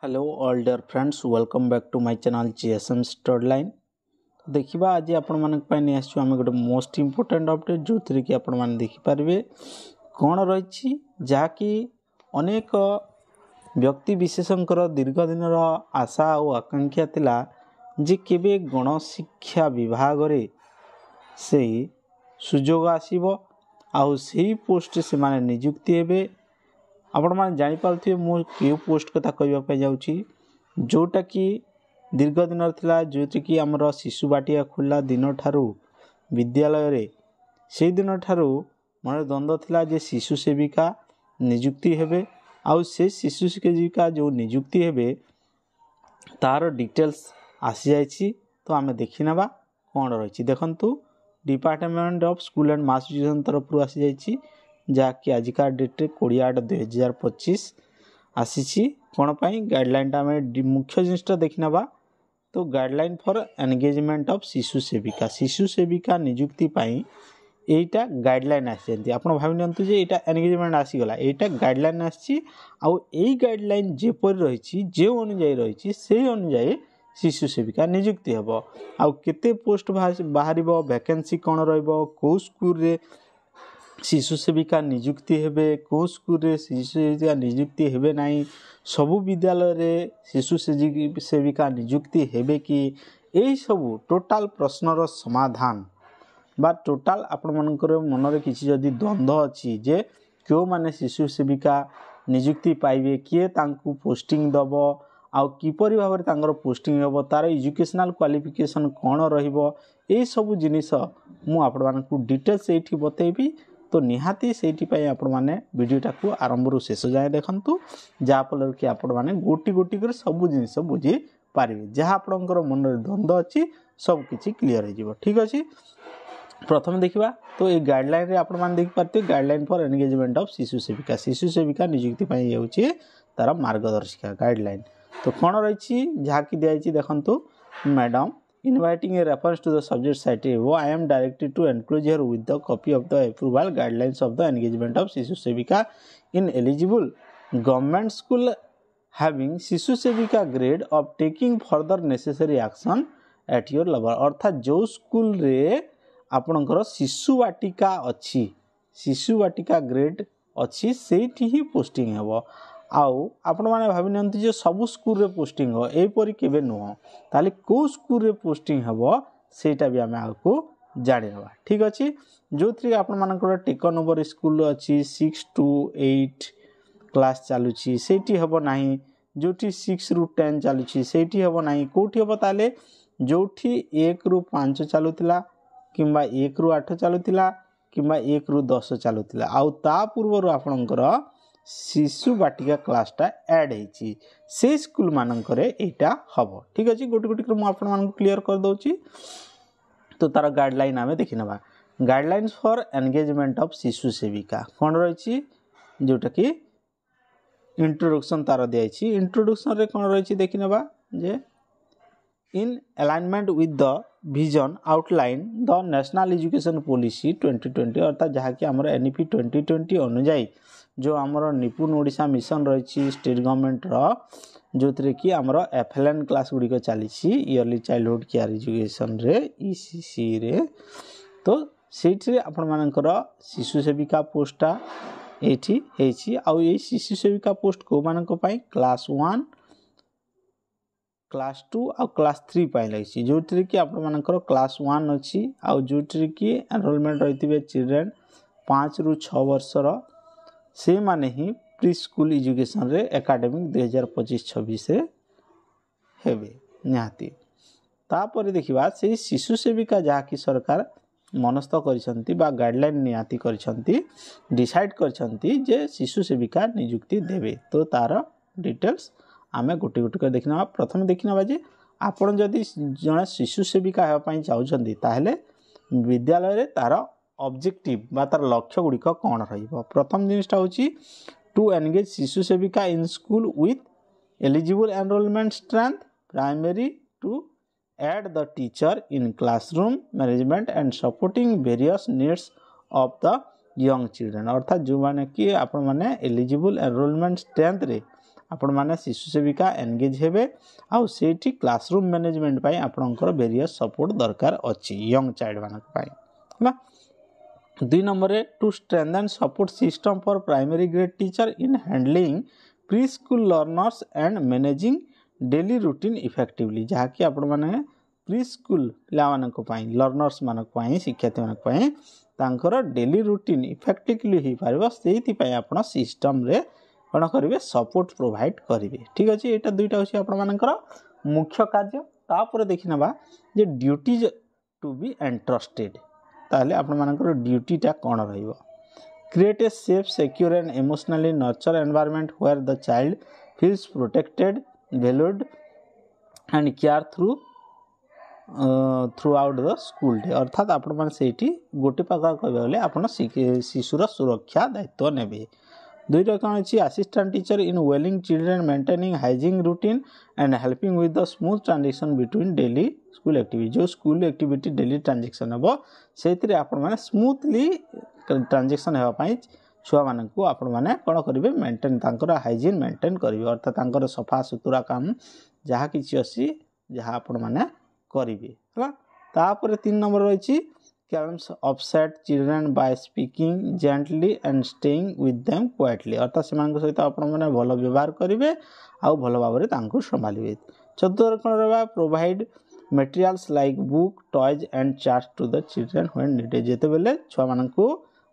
Hello all dear friends welcome back to my channel GSM Studline. तो देखिबा आज आपण मानक पय नै आछू हम गोटे मोस्ट इंपोर्टेंट अपडेट जो थ्री कि आपण मान देखि पारबे कोन रहिछि जा कि अनेक व्यक्ति विशेषकर दीर्घ दिन आशा और आकांक्षा थिला जे केबे गणशिक्षा विभाग रे से सुजोग आसीबो आउ सेही पोस्ट से माने नियुक्ति हेबे। आपण माने जानि पारथिबे मो के पोस्ट कथा कहबा पय जाउछि जोटा कि दीर्घ दिन थिला जोति कि हमर शिशु बाटिया खुला दिन ठारू विद्यालय रे से दिन ठारू मन द्वंद्व थिला जे शिशु सेविका नियुक्ति हेबे आउ से शिशु सेविका जो नियुक्ति हेबे तार डिटेल्स आसी जाइछि। तो आमे देखि नबा कोन रहिछि देखंतु department of school and mass education तरफ रु आसी जाइछि जहाँकि आजिका डेट 20/8/2025 आसी कौन पाई गाइडलाइन आम मुख्य जिनटा देखी ना। तो गाइडलाइन फॉर एंगेजमेंट ऑफ शिशु सेविका नियुक्ति पाई एटा गाइडलाइन आसी आप भाव नियंतु जे एटा एंगेजमेंट आसीगला एटा गाइडलाइन आसी आउ एई गाइडलाइन जेपर रही जो अनुଯାयी रही से अनुଯାयी शिशु सेविका नियुक्ति हेबो आउ केते पोस्ट बाहर वैकेंसी कौन रहिबो को स्कूल रे शिशु सेविका नियुक्ति हेबे को स्कूल रे शिशु सेविका नियुक्ति हेबे नाही सबु विद्यालय रे शिशु सेविका नियुक्ति हेबे कि एई सबु टोटाल प्रश्नर समाधान बा टोटाल आपण मनकर मन रे किछि जदी द्वंद्व अछि जे क्यों माने शिशु सेविका नियुक्ति पाइबे किए तांकु पोस्टिंग दबो आउ किपरि भाबरे तांगर पोस्टिंग हेबो तार एजुकेशनल क्वालिफिकेशन कोन रहिबो एई सबु जिनिस मु आपण मानकु डिटेल्स एठी बतेबी। तो निहाती से आपण मैंने वीडियोटा को आरंभ रु शेष जाए देखंतु जहाँफल कि आपण मैंने गोटी गोटी कर सब जिनिस बुझी पारे जहाँ आपणकर मन द्वंद्व अच्छी सब किसी क्लीयर हो ठीक अच्छे। प्रथम देखा तो ये गाइडलाइन रे आपण मैंने देख पारे गाइडलाइन फॉर एंगेजमेंट ऑफ शिशु सेविका नियुक्ति होउछि तार मार्गदर्शिका गाइडलाइन। तो कौन रही जहाँ की दिखाई देखंतु madam inviting a reference to the subject cited above, I am directed to enclose here with the copy of the approval guidelines of the engagement of Shishu Sevika in eligible government school having Shishu Sevika grade of taking further necessary action at your level। अर्थात जो school रे आपणकर शिशु वाटिका अच्छी शिशु वाटिका grade अच्छी सेठी ही posting हेबो आउ आपण माने भाबि नंती जे सब स्कूल रे पोस्टिंग हो एपरि केबे नुह ताले को स्कूल रे पोस्टिंग हेबो सेटा भी आमे आको जानि नबा ठीक अछि। जो थ्री आपण मानकर टेकन ओवर स्कूल अछि 6 to 8 क्लास चालू छी सेठी हेबो नाही जोठी 6 ରୁ 10 चालू छी सेठी हेबो नाही कोठी हेबो ताले जोठी 1 ରୁ 5 चालुतिला किंबा 1 ରୁ 8 चालुतिला किंबा 1 ରୁ 10 चालुतिला आउ ता पूर्व आपणकर शिशु बाटिका क्लासटा ऐड होइछि से स्कूल मानकरे एटा हबो ठीक अछि। गोटी गोटी कर मु आपण मानक क्लियर कर दोछि। तो तार गाइडलाइन आमे देखि नबा गाइडलाइंस फॉर एंगेजमेंट ऑफ शिशु सेविका कोन रहिछि जोटा कि इंट्रोडक्शन तार दियाछि इंट्रोडक्शन रे कोन रहिछि देखि नबा जे in alignment with the vision outline the national education policy 2020 अर्थात जहाँ कि हमर एनईपी 2020 अनुଯାयी जो आमर निपुण ओडिशा मिशन रही स्टेट गवर्नमेंट जो थे कि आमर एफएलएन क्लास गुड़िक चली इयरली चाइल्डहुड केयर एजुकेशन रे ईसीसी रे। तो से आपण मानकर शिशु सेविका पोस्टा एठी हेछि आउ ए शिशु सेविका पोस्ट को मानक पई क्लास 1 क्लास 2 आ क्लास 3 पाई लगी जो थे कि आपण मानकर क्लास 1 अच्छी आउ जो थे कि एनरोलमेंट रही चिल्ड्रेन 5 ରୁ 6 वर्षर से माने ही प्री स्कूल एजुकेशन रे एकेडमिक 2025-26 रे हेबे निहाती। तापर देखिबा से शिशु सेविका जहाँ की सरकार मनस्थ करिसंती बा गाइडलाइन निहाती करिसंती डिसाइड करिसंती जे शिशु सेविका नियुक्ति देबे। तो तार डिटेल्स आमे गोटी गोटी कर देखिना। प्रथम देखिना जे आपण जदी जने शिशु सेविका हेबा पई चाहउछंती ताहेले विद्यालय रे तार ऑब्जेक्टिव बा तार लक्ष्य गुड़िक कौन रहिबो। प्रथम जिनिसटा होची टू एंगेज शिशु सेविका in school with eligible enrollment strength primary to aid the teacher in classroom management and supporting various needs of the young children. अर्थात जो माने कि आपण माने एलिजिबल एनरोलमेंट स्ट्रेंथ रे आपण माने शिशु सेविका एंगेज हेबे आउ सेठी क्लासरूम मैनेजमेंट पाई आपणकर वेरियस सपोर्ट दरकार अछि यंग चाइल्ड मानक पाई हला 2 नंबर रे to strengthen support system for primary grade teacher in handling pre school learners and managing daily routine effectively जहा कि आपण माने प्री स्कूल पिला मानक पाई लर्नर्स मानक पाई शिक्षार्थी मानक पाई तांकर डेली रूटीन इफेक्टिवली ही पारिबो सेहिति पाई आपण सिस्टम रे कोन करिवे सपोर्ट प्रोवाइड करिवे ठीक अछि एटा दुईटा होछि आपण मानकर मुख्य कार्य तापर देखिनबा जे ड्यूटीज टू बी एंट्रस्टेड ताले आपण मानकर ड्यूटीटा कोन रहइबो create a safe secure and emotionally nurture environment where the child feels protected valued and care throughout the school day अर्थात आपण माने सेठी गोटे प्रकार कहबे बोले आपण शिशुर सुरक्षा दायित्व नेबे दुईटा कौन अच्छी assistant teacher in welling children maintaining hygiene routine and helping with the smooth transaction between daily school activity जो स्कूल एक्टिविटी डेली ट्रांजेक्शन हे से आपण माने स्मूथली ट्रांजेक्शन हेबा पई छुआ मानक आपण माने कोन करिवे मेंटेन तांकर हाइजीन मेंटेन करिवे अर्थात तांकर सफा सुतुरा काम जहा किछि अछि जहा आपण माने करिवे हला तापर 3 नंबर रहिछि calms upset children by speaking gently and staying with them quietly अर्थात सेमान सहित आपण माने भलो व्यवहार करिवे आ भलो भाबरे तांको संभालिवे चतुर्थ कोन रहबा provide materials like book toys and charts to the children when needed जेते बेले छुआ मानको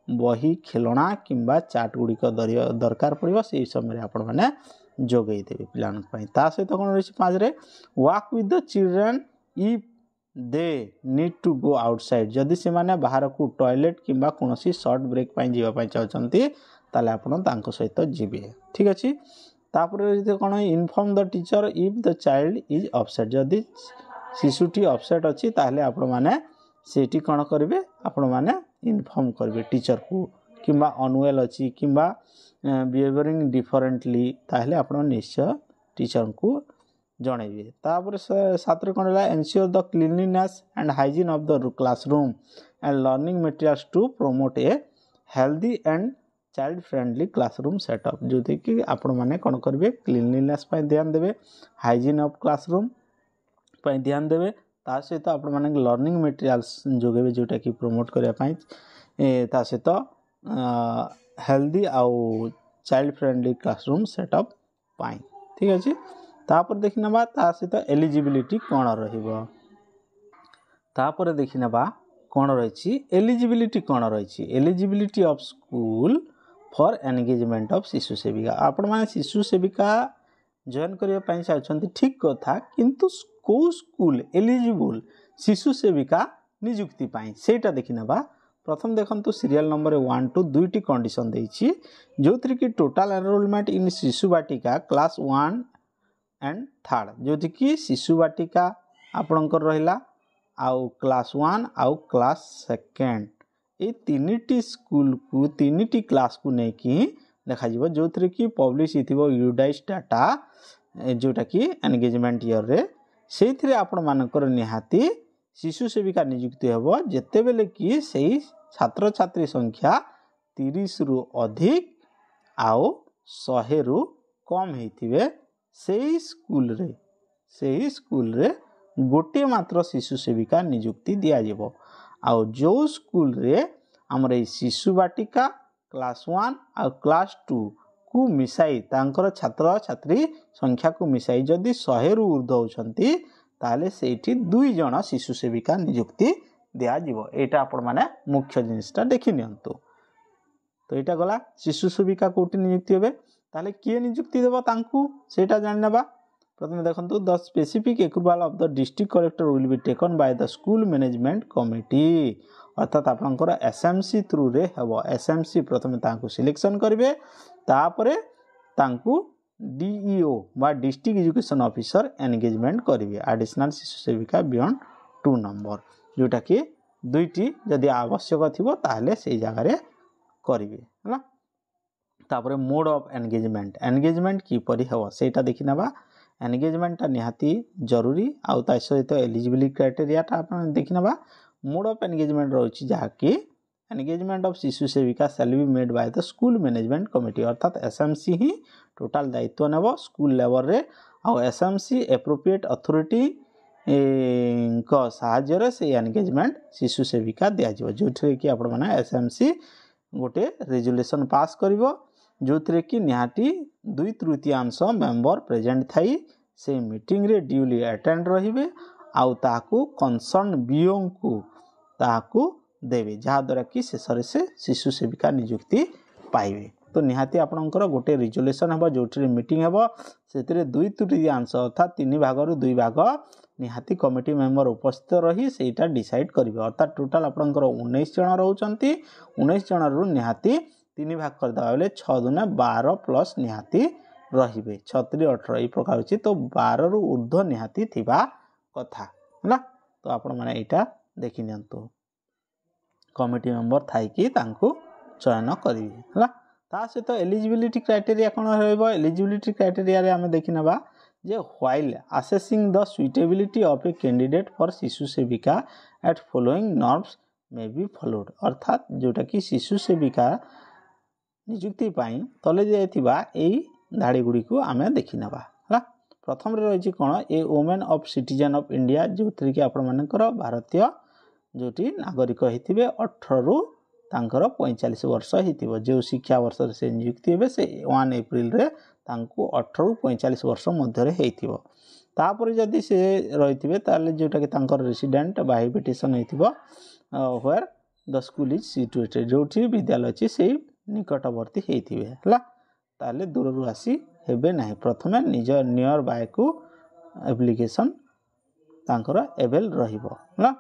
बही खेलना किंबा चार्ट गुडी को दरकार पड़िबो से समय आपण माने जोगै देबे प्लान पई ता सहित कोन रहि 5 रे walk with the children if they need to go outside जदि से माने बाहर को टॉयलेट किंबा कोनोसी शॉर्ट ब्रेक पई जीवा पई चाहचंती ताले आपण तांको सहित जीवे ठीक अछि तापर जदि कोन inform the teacher if the child is upset जदि शिशुटी अपसेट अछि ताले आपण माने सेठी कोन करबे आपण माने इन्फॉर्म करबे टीचर को किंबा अनवेल अछि किंबा बिहेवियरिंग डिफरेंटली ताले आपण निश्चय टीचर को जणैबे तापर 7 रे कोन ला ensure the cleanliness and hygiene of the classroom and learning materials to promote a healthy and child friendly classroom setup जोते कि आपण माने कोन करबे क्लीनलीनेस पय ध्यान देबे हाइजीन ऑफ क्लासरूम पय ध्यान देबे ता सहित आपण माने लर्निंग मटेरियल्स जोगेबे जोटा कि प्रमोट करिया पय ता सहित हेल्दी आउ चाइल्ड फ्रेंडली क्लासरूम सेटअप पय ठीक अछि तापर देखिनबा ता सहित एलिजिबिलिटी कोन रहिबो तापर देखिनबा कोन रहिछि एलिजिबिलिटी कोन रहिछि eligibility of school for engagement of शिशु सेविका आपण माने शिशु सेविका जॉइन करिया पई चाहछंती ठीक कथा किंतु को स्कूल एलिजिबल शिशु सेविका नियुक्ति पई सेटा देखिनबा प्रथम देखंतु सीरियल नंबर 1 टू दुईटी कंडीशन देछि जोथि कि टोटल एनरोलमेंट इन शिशु बाटिका क्लास 1 एंड थर्ड जोथि कि शिशु बाटिका आपणकर रहिला आउ क्लास 1 आउ क्लास सेकंड ए तीनटी स्कूल को तीनटी क्लास को नै कि देखा जिवो जोथि कि पब्लिश हिथिबो यूडाइस डाटा जोटा कि एंगेजमेंट ईयर रे सेथिरे आपण मानकर निहाती शिशु सेविका नियुक्ति हेबो जेते बेले कि सेही छात्र छात्री संख्या 30 रु अधिक आउ 100 रु कम हेतिबे सेही स्कूल रे गोटे मात्र शिशु सेविका नियुक्ति दिया जेबो आउ जो स्कूल रे हमर ए शिशु बाटिका क्लास 1 आ क्लास 2 को मिसाई तांकर छात्र छात्री संख्या को मिसाई जदि 100 रु ऊर्ध्व होछंती ताले सेठी 2 जण शिशु सेविका नियुक्ति दिया जीवो एटा आपण माने मुख्य जिनिसटा देखि नियंतु तो एटा गला शिशु सेविका कोठी नियुक्ति हेबे ताले किए नियुक्ति देबो तांकू सेटा जाननेबा प्रथम देखंतु the specific approval of the district collector will be taken by the school management committee अर्थात आपनकर एसएमसी थ्रू रे हेबो एसएमसी प्रथम तांकू सिलेक्शन करिवे तापरे तांकू डीईओ बा डिस्ट्रिक्ट एजुकेशन ऑफिसर एंगेजमेंट करिवे एडिशनल शिशु सेविका बियॉन्ड 2 नंबर जोटा कि दुईटी जदि आवश्यक थिबो ताले सेही जगह रे करिवे हला तापरे मोड ऑफ एंगेजमेंट की परि हेबो सेटा देखिनबा एंगेजमेंट ता निहाती जरूरी आउ ता सहित एलिजिबिलिटी क्राइटेरिया ता आपण देखिनबा मोड ऑफ एंगेजमेंट रहउची जहा कि एंगेजमेंट ऑफ शिशु सेविका shall be made by the school management committee अर्थात एसएमसी ही टोटाल दायित्व नेब स्कूल लेवल रे आउ एसएमसी एप्रोप्रिएट अथॉरिटी साहाय्य से एंगेजमेंट शिशु सेविका दिज्व जो कि आपण मैंने एसएमसी गोटे रेजुलेशन पास करिवो जो कि निहाती 2/3 मेंबर प्रेजेंट थाई से मीटिंग रे ड्यूली अटेंड रहिबे आउ ताकू कंसर्न बीओ को ताकू देवे जहाँ द्वारा कि शेष से शिशु सेविका नियुक्ति पाइबे तो निहाती आपणकर गोटे रिजोल्यूशन हम जो मीटिंग हम से 2/3 अर्थात 3 भाग 2 भाग निहाती कमिटी मेंबर उपस्थित रही सेटा डिसाइड करेंगे अर्थात टोटाल आपणकर 19 जन रोचंती 19 जन रु निहाती 3 भाग करदे बेले 6 दूने 12 प्लस निहाती रहिबे 36 18 ये प्रकार अछि तो 12 रु ऊर्ध्व निहाती थिबा कथा है तो आपण माने एटा देखि नियंतु कमिटी मेंबर थाई कि तांको चयन करिवे हला ता सहित एलिजिबिलिटी क्राइटेरिया कोन रहइबो एलिजिबिलिटी क्राइटेरिया रे हमें देखि नबा जे while assessing the suitability of a candidate for शिशु सेविका at following norms may be followed अर्थात जोटा कि शिशु सेविका नियुक्ति पाई तले जाइथिबा एई धाड़ी गुडी को हमें देखि नबा हला प्रथम रे रहिछि कोन a women of citizen of India जो कि आपण मानकर भारतीय जोटी नागरिक होइथिबे 18 रु तांकर 45 वर्ष होइथिबो जो शिक्षा वर्ष से नियुक्ति हेबे से 1 अप्रैल रे तांको 18 रु 45 वर्ष मध्य रे हेइथिबो तापर जदी से रहिथिबे ताले जोटा कि तांकर रेसिडेंट बा हैबिटेशन हेइथिबो where the school is situated जोटी विद्यालय अछि से निकटवर्ती हेइथिबे हला ताले दूर रु आसी हेबे नाही प्रथमे निज नियर बाय को एप्लीकेशन तांकर एवेल रहिबो हला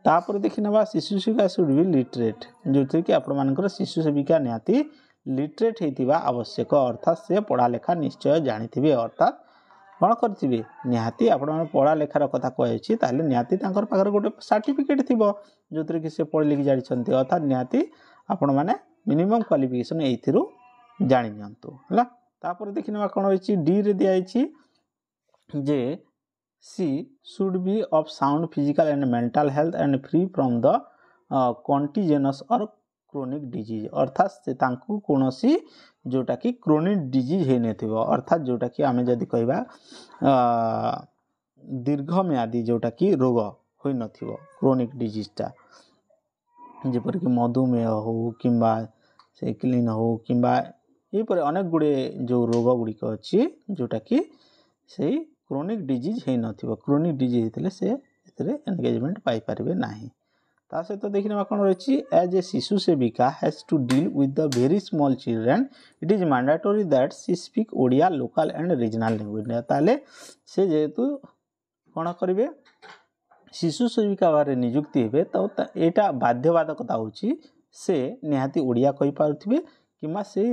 तापर देखि नबा शिशु सेविका शुड बी लिटरेट जो कि आपण मानकर शिशु सेविका निहाती लिटरेट हेतिबा आवश्यक अर्थात से पढ़ा लेखा निश्चय जानिथिबे अर्थात कोन करथिबे निहाती आपण माने पढ़ा लेखार कथा कहैछि ताले निहाती तांकर पाखर गोटे सर्टिफिकेट थिबो जोतरे कि से पढ़ि लिखि जानि छथि अर्थात निहाती आपण माने मिनिमम क्वालिफिकेशन एथिरु जानि नियंतु हला तापर देखि नबा कोन होइछि डी रे दियाइछि जे she should be of sound physical and mental health and free from the contagious or chronic disease अर्थात से तांकु कोनोसी जोटा कि क्रोनिक डिजीज हे नेथिबो अर्थात जोटा कि आमे जदी कहबा दीर्घम्यादी जोटा कि रोग होई नथिबो क्रोनिक डिजीज ता जेपर कि मधुमेह हो किंबा साइक्लिन हो किंबा ए पर अनेक गुडे जो रोग गुडी को अछि जोटा कि सेही क्रोनिक डिजीज है नथिबो क्रोनिक डिजीज हेतले से एतरे एंगेजमेंट पाई परिबे नाही ता सहित देखिनबा कोन रहिछि एज ए शिशु सेविका has to deal with the very small children it is mandatory that she speak Odia local and regional language ताले से जेतु कोन करिवे शिशु सेविका बारे नियुक्ति हेबे तो एटा बाध्यबाधकता होछि से निहाती ओडिया कहि पारुथिबे किमा से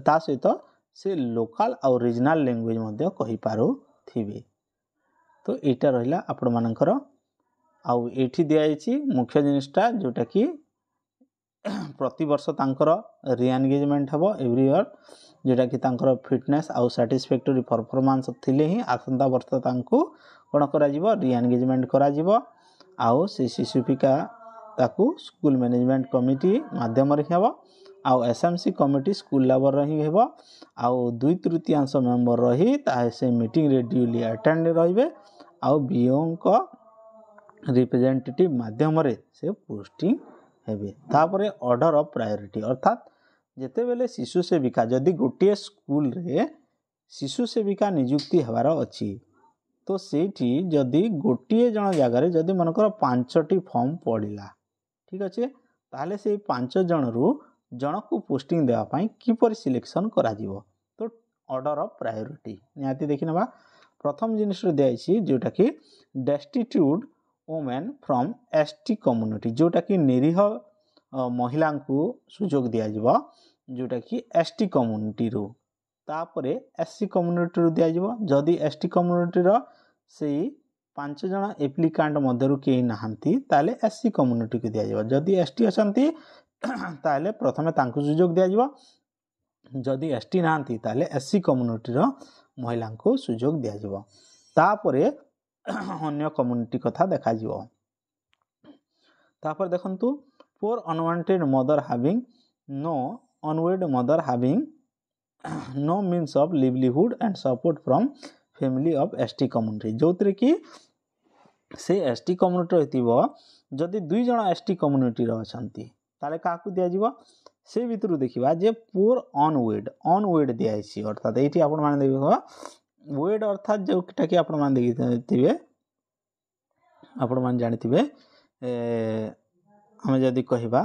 ता सहित से लोकल और रीजनल लैंग्वेज मध्ये कहि पारो थिबे तो एटा रहिला आपण मानकर आउ एठी दियाइछि मुख्य जिनिसटा जोटा कि प्रति वर्ष तांकर रीएंगेजमेंट हबो एवरी ईयर जोटा कि तांकर फिटनेस आउ सैटिस्फैक्टरी परफॉर्मेंस थिले ही आसंता वर्ष तांको कोन करा जिवो रीएंगेजमेंट करा जिवो आउ से शिशुपिका ताकू स्कूल मैनेजमेंट कमिटी माध्यम रे हबो आउ एसएमसी कमिटी स्कूल लेवल रही हेबो आउ 2/3 मेंबर रही ता से मीटिंग रे ड्यूली अटेंड रहिबे आउ बीओ को रिप्रेजेंटेटिव माध्यम रे से पोस्टिंग हेबे तापरे ऑर्डर ऑफ प्रायोरिटी अर्थात जेते बेले शिशु सेविका जदी गोटिए स्कूल रे शिशु सेविका नियुक्ति हेबार अछि तो सेठी जदी गोटिए जण जागा रे जदी मनकर 5टी फॉर्म पडिला ठीक अछि ताले से 5 जण रु जनकु पोस्टिंग देवा पाई किपर सिलेक्शन करा जिवो तो ऑर्डर ऑफ प्रायोरिटी निहाती देखिनबा प्रथम जिनिस रे देइछि जोटा कि destitute women from ST community जोटा कि निरीह महिला को सुयोग दिया जिवो जोटा कि एसटी कम्युनिटी रो तापरे एससी कम्युनिटी रो दिया जिवो जदी एसटी कम्युनिटी रो सेही 5 जण एप्लिकेंट मध्यरु केही नाहंती ताले एससी कम्युनिटी को दिया जिवो जदी एसटी असंती ताले प्रथमे तांकु सुयोग दिया जिवो जदी एसटी नाहंती ताले एससी कम्युनिटी रो महिला को सुयोग दिया जिवो तापरे अन्य कम्युनिटी कथा देखा जिवो तापर देखंतु poor unwanted mother having no unwed mother having no means of livelihood and support from family of ST community जो कि से ST community रहिथिबो जदि दुई जण ST community रो अछंती ताले काकू दिया जीवो से भितरु देखिबा जे poor unwed दिया छी अर्थात एठी आपण माने देखिबो वेड अर्थात जोटा कि आपण माने देखिथिबे आपण माने जानिथिबे हमें जदि कहिबा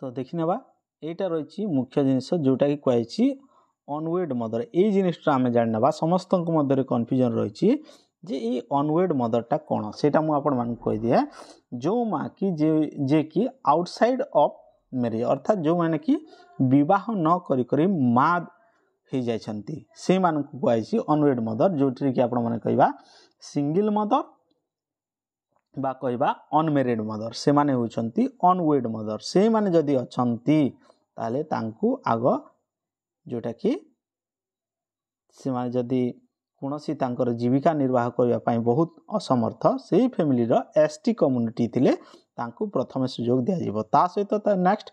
तो देखि नेबा एटा रहिछि मुख्य जिनिस जोटा कि कहैछि अनवेड मदर ए जिनिसटा हमें जानि नेबा समस्तक मध्य कन्फ्यूजन रहिछि जे ए अनवेड मदरटा कोन सेटा मु आपण मान कहि दिए जो मां की जे कि आउटसाइड ऑफ मैरिज अर्थात जो माने कि विवाह न करि करि मां हे जाइछंती से मान को कहैछि अनवेड मदर जोटरी कि आपण माने कहिबा सिंगल मदर बा कहबा अनमेरिड मदर से माने होचंती अनवेड मदर से माने जदि अछंती ताले तांकू आगो जोटा कि से माने जदि कोनोसी तांकर जीविका निर्वाह करिया पई बहुत असमर्थ सेही फैमिली रो एसटी कम्युनिटी थिले तांकू प्रथम सुयोग दिया जिवो ता सहित ता next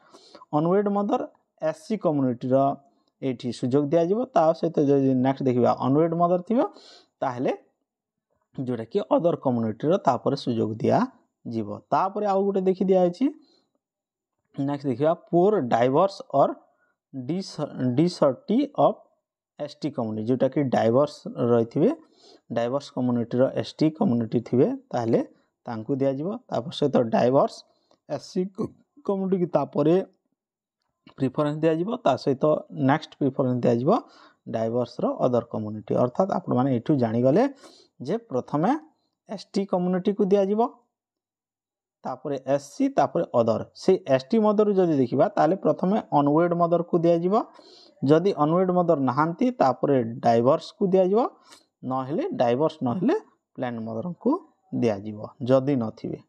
unwed mother SC community रो एठी सुयोग दिया जिवो ता सहित जदि नेक्स्ट देखिबा अनवेड मदर थिबो ताहले जोटा कि अदर कम्युनिटी रो तापर सुयोग दिया जीवो तापर आ गुटे देखि दिया अछि नेक्स्ट देखिबा पोर डाइवर्स और डिसर्टी ऑफ एसटी कम्युनिटी जोटा कि डाइवर्स रहिथिबे डाइवर्स कम्युनिटी रो एसटी कम्युनिटी थिबे ताहले तांकू दिया जीवो तापर सहित डाइवर्स एससी कम्युनिटी की तापरे प्रेफरेंस दिया जीवो ता सहित नेक्स्ट प्रेफरेंस दिया जीवो डाइवर्स रो अदर कम्युनिटी अर्थात आपण माने एठू जानि गले जे प्रथमे एसटी कम्युनिटी को दिया जीवो तापरे एससी तापरे अदर से एसटी मदर जदि देखिबा ताले प्रथमे अनवेड मदर को दिया जीवो जदि अनवेड मदर नहांती तापरे डाइवर्स को दिया जीवो न हेले डाइवर्स न हेले प्लान मदर को दिया जीवो जदि नथिबे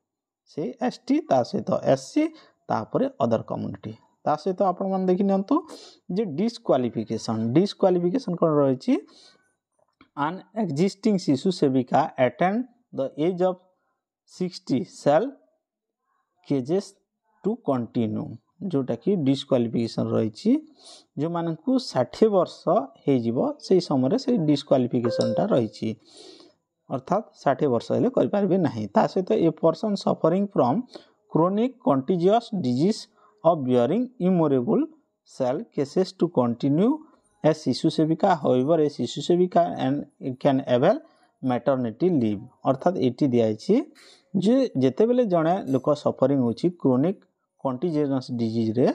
से एसटी ता सहित एससी तापरे अदर कम्युनिटी ता सहित आपण मन देखि नियंतु जे डिस्क्वालिफिकेशन कोन रहिछि an existing शिशु सेविका attain the age of 60 shall cages to continue जोटा कि डिस्क्वालिफिकेशन रही जो मान को 60 वर्ष हो से समय से डिस्क्वालिफिकेशनटा रही अर्थात 60 वर्ष हेले कर पारबे नहीं ता सहित a person suffering from chronic contagious disease of bearing immovable cell cases to continue a शिशु सेविका हाउएवर ए शिशु सेविका and can avail maternity leave अर्थात एटी दियाछि जे जेते बेले जणे लोक सफरिंग होछि क्रोनिक कंटीजियस डिजीज रे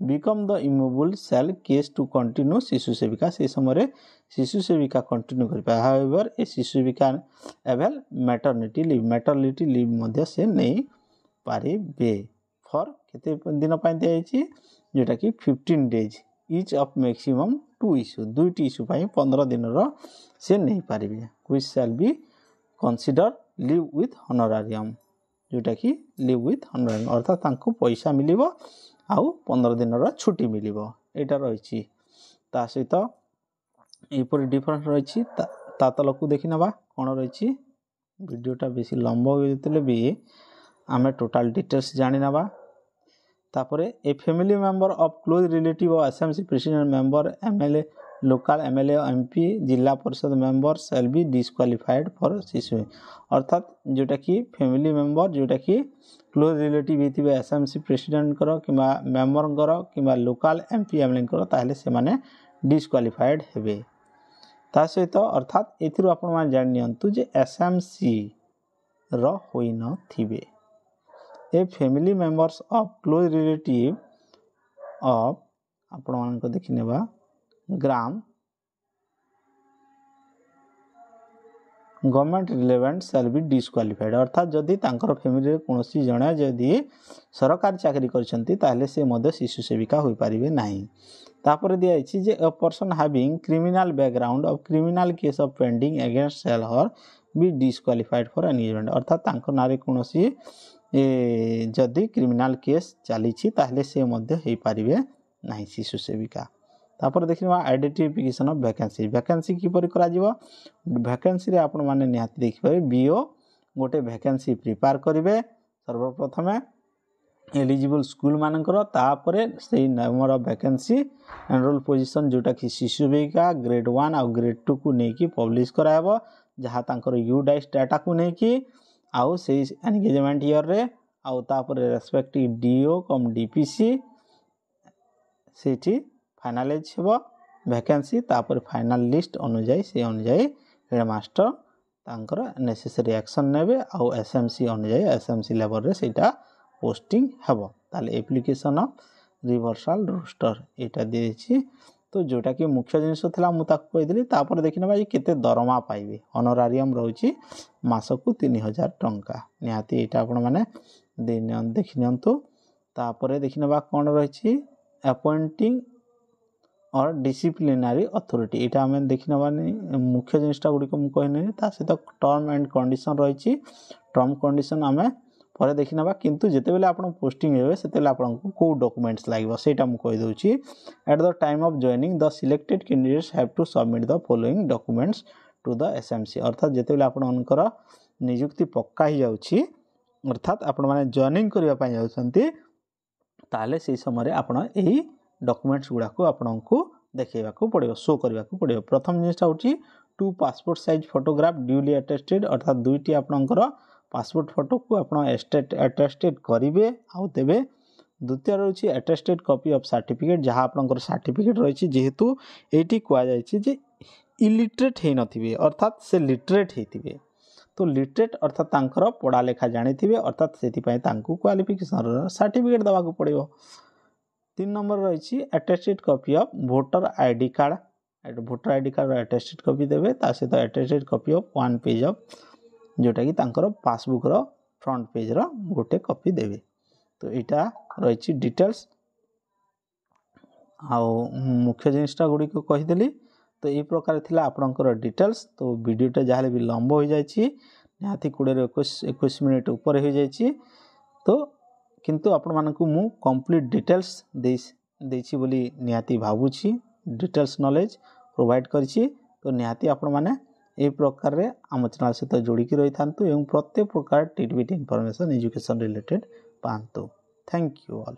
become the immobile cell case to continue शिशु सेविका से समय शिशु सेविका कंटिन्यू कर पाए हाउएवर ए शिशु सेविका एवेल मैटरनिटी लीव मध्ये से नहीं पारिबे फॉर केते दिन पाई दियाछि जेटा कि 15 days each of maximum 2 issue दुईटी इश्यू पाई 15 दिन रो से नहीं पारिबे which shall be consider leave with honorarium जोटा कि लिव विथ होनोरारियम अर्थात तांको पैसा मिलिबो आउ 15 दिन रो छुट्टी मिलिबो एटा रहिछि ता सहित एपर डिफरेंस रहिछि ता तलकु देखि नबा कोन रहिछि वीडियोटा बेसी लंबा हो जतले भी आमे टोटल डिटेल्स जानि नबा तापरे a family member of close relative और SMC president member MLA local MLA MP Zila Parishad member shall be disqualified for शिशु अर्थात जोटा कि फैमिली मेंबर जोटा कि क्लोज रिलेटिव हिथिबे एसएमसी प्रेसिडेंट करो किबा मेंबर करो किबा लोकल एमपी एमएलए करो ताहले से माने डिस्क्वालिफाइड हेबे ता सहित अर्थात एथिरो आपण मान जानि नियंतु जे एसएमसी रो होई न थिबे a family members of close relative of आपण मान को देखि नेबा ग्राम government relevant shall be disqualified अर्थात जदि तांकर फैमिली रे कोनोसी जणे जदि सरकारी चाकरी करछंती ताहले से मध्य शिशु सेविका होई परिबे नाही तापर दिया अछि जे a person having criminal background of criminal case of pending against cell her be disqualified for engagement अर्थात तांकर नारे कोनोसी जदि क्रिमिनल केस चली ताहले से मध्य हो पारिबे नाही शिशु सेविका तापर देखिबा आइडेंटिफिकेशन ऑफ वैकेंसी किपर करा जिवो वैकेंसी रे आपण माने निहाती देखि पारे बीओ गोटे वैकेंसी प्रिपेयर करिवे सर्वप्रथम एलिजिबल स्कूल मानकर तापर से number of vacancy enrol position जोटा कि शिशु बेका ग्रेड 1 और ग्रेड 2 को लेकिन पब्लिश करायब जहाँ तांकर यूडाइस डाटा को लेकिन आउ से एंगेजमेंट ईयर रे आउ तापर respective do come DPC Sethi finalise हेबो वैकेंसी तापर फाइनल लिस्ट अनुसार से अनुसार हेडमास्टर तांकर नेसेसरी एक्शन नेबे आउ एसएमसी अनुसार एसएमसी लेवल रे सेटा पोस्टिंग हेबो ताले एप्लिकेशन ऑफ रिवर्सल रोस्टर एटा देछि तो जोटा कि मुख्य जिनिस थिला मु ताक कहिदली तापर देखिना भाई केते दरमा पाइबे ऑनरारियम रहउची मासकु 3000 टंका निहाती एटा आपण माने देखिनंतु तापर देखिनबा कोन रहिछि अपॉइंटिंग और डिसिप्लिनरी अथॉरिटी एटा हमें देखिनबानी मुख्य जिनिसटा गुडी को कहने ता सहित टर्म एंड कंडीशन रहिछि टर्म कंडीशन हमें पर देखिनबा किंतु जेते बेले आपण पोस्टिंग हेबे सेते बेले आपण को डॉक्यूमेंट्स लागबो सेटा मु कहि दउछि at the time of joining the selected candidates have to submit the following documents to the SMC अर्थात जेते बेले आपण अनकर नियुक्ति पक्का ही जाउछि अर्थात आपण माने जॉइनिंग करिया पय जाउछंती ताले से समय आपण एही डॉक्यूमेंट्स गुडा को आपण को देखेबा को पड़िबो शो करबा को पड़िबो प्रथम जिनिसटा होछि 2 passport size photograph duly attested अर्थात दुईटी आपणकर पासपोर्ट फोटो को आपण अटेस्टेड करिवे आउ देबे द्वितीय रहछि अटेस्टेड कॉपी ऑफ सर्टिफिकेट जहां आपणकर सर्टिफिकेट रहिछि जेहेतु एटी कुआ जायछि जे इलिटरेट हे नथिबे अर्थात से लिटरेट हेतिबे तो लिटरेट अर्थात तांकर पढ़ा लेखा जानिथिबे अर्थात सेति पय तांकु क्वालिफिकेशन सर्टिफिकेट दबा को पड़िबो 3 नंबर रही attested copy of voter ID card voter ID card attested copy देवे ता सहित attested copy of 1 page of जोटा कि तांकर पासबुक रो फ्रंट पेज रो गोटे कॉपी देवे तो एटा रही डिटेल्स आ मुख्य जिनिसटा गुडी को कहि देली तो ये प्रकार थिला आपनकर डिटेल्स तो वीडियोटा जहाले भी लंब हो जायछि निहाती 20-21 मिनिट ऊपर हो जायछि तो किंतु आपण मानकु मु कंप्लीट डिटेल्स देछि बोली निहाती भाबुछि डिटेल्स नॉलेज प्रोवाइड करछि तो निहाती आपण माने ए प्रकार रे हम चैनल सहित जोड़ी की रही थांतु एवं प्रत्येक प्रकार टिटबिट इंफॉर्मेशन एजुकेशन रिलेटेड पांतु थैंक यू ऑल।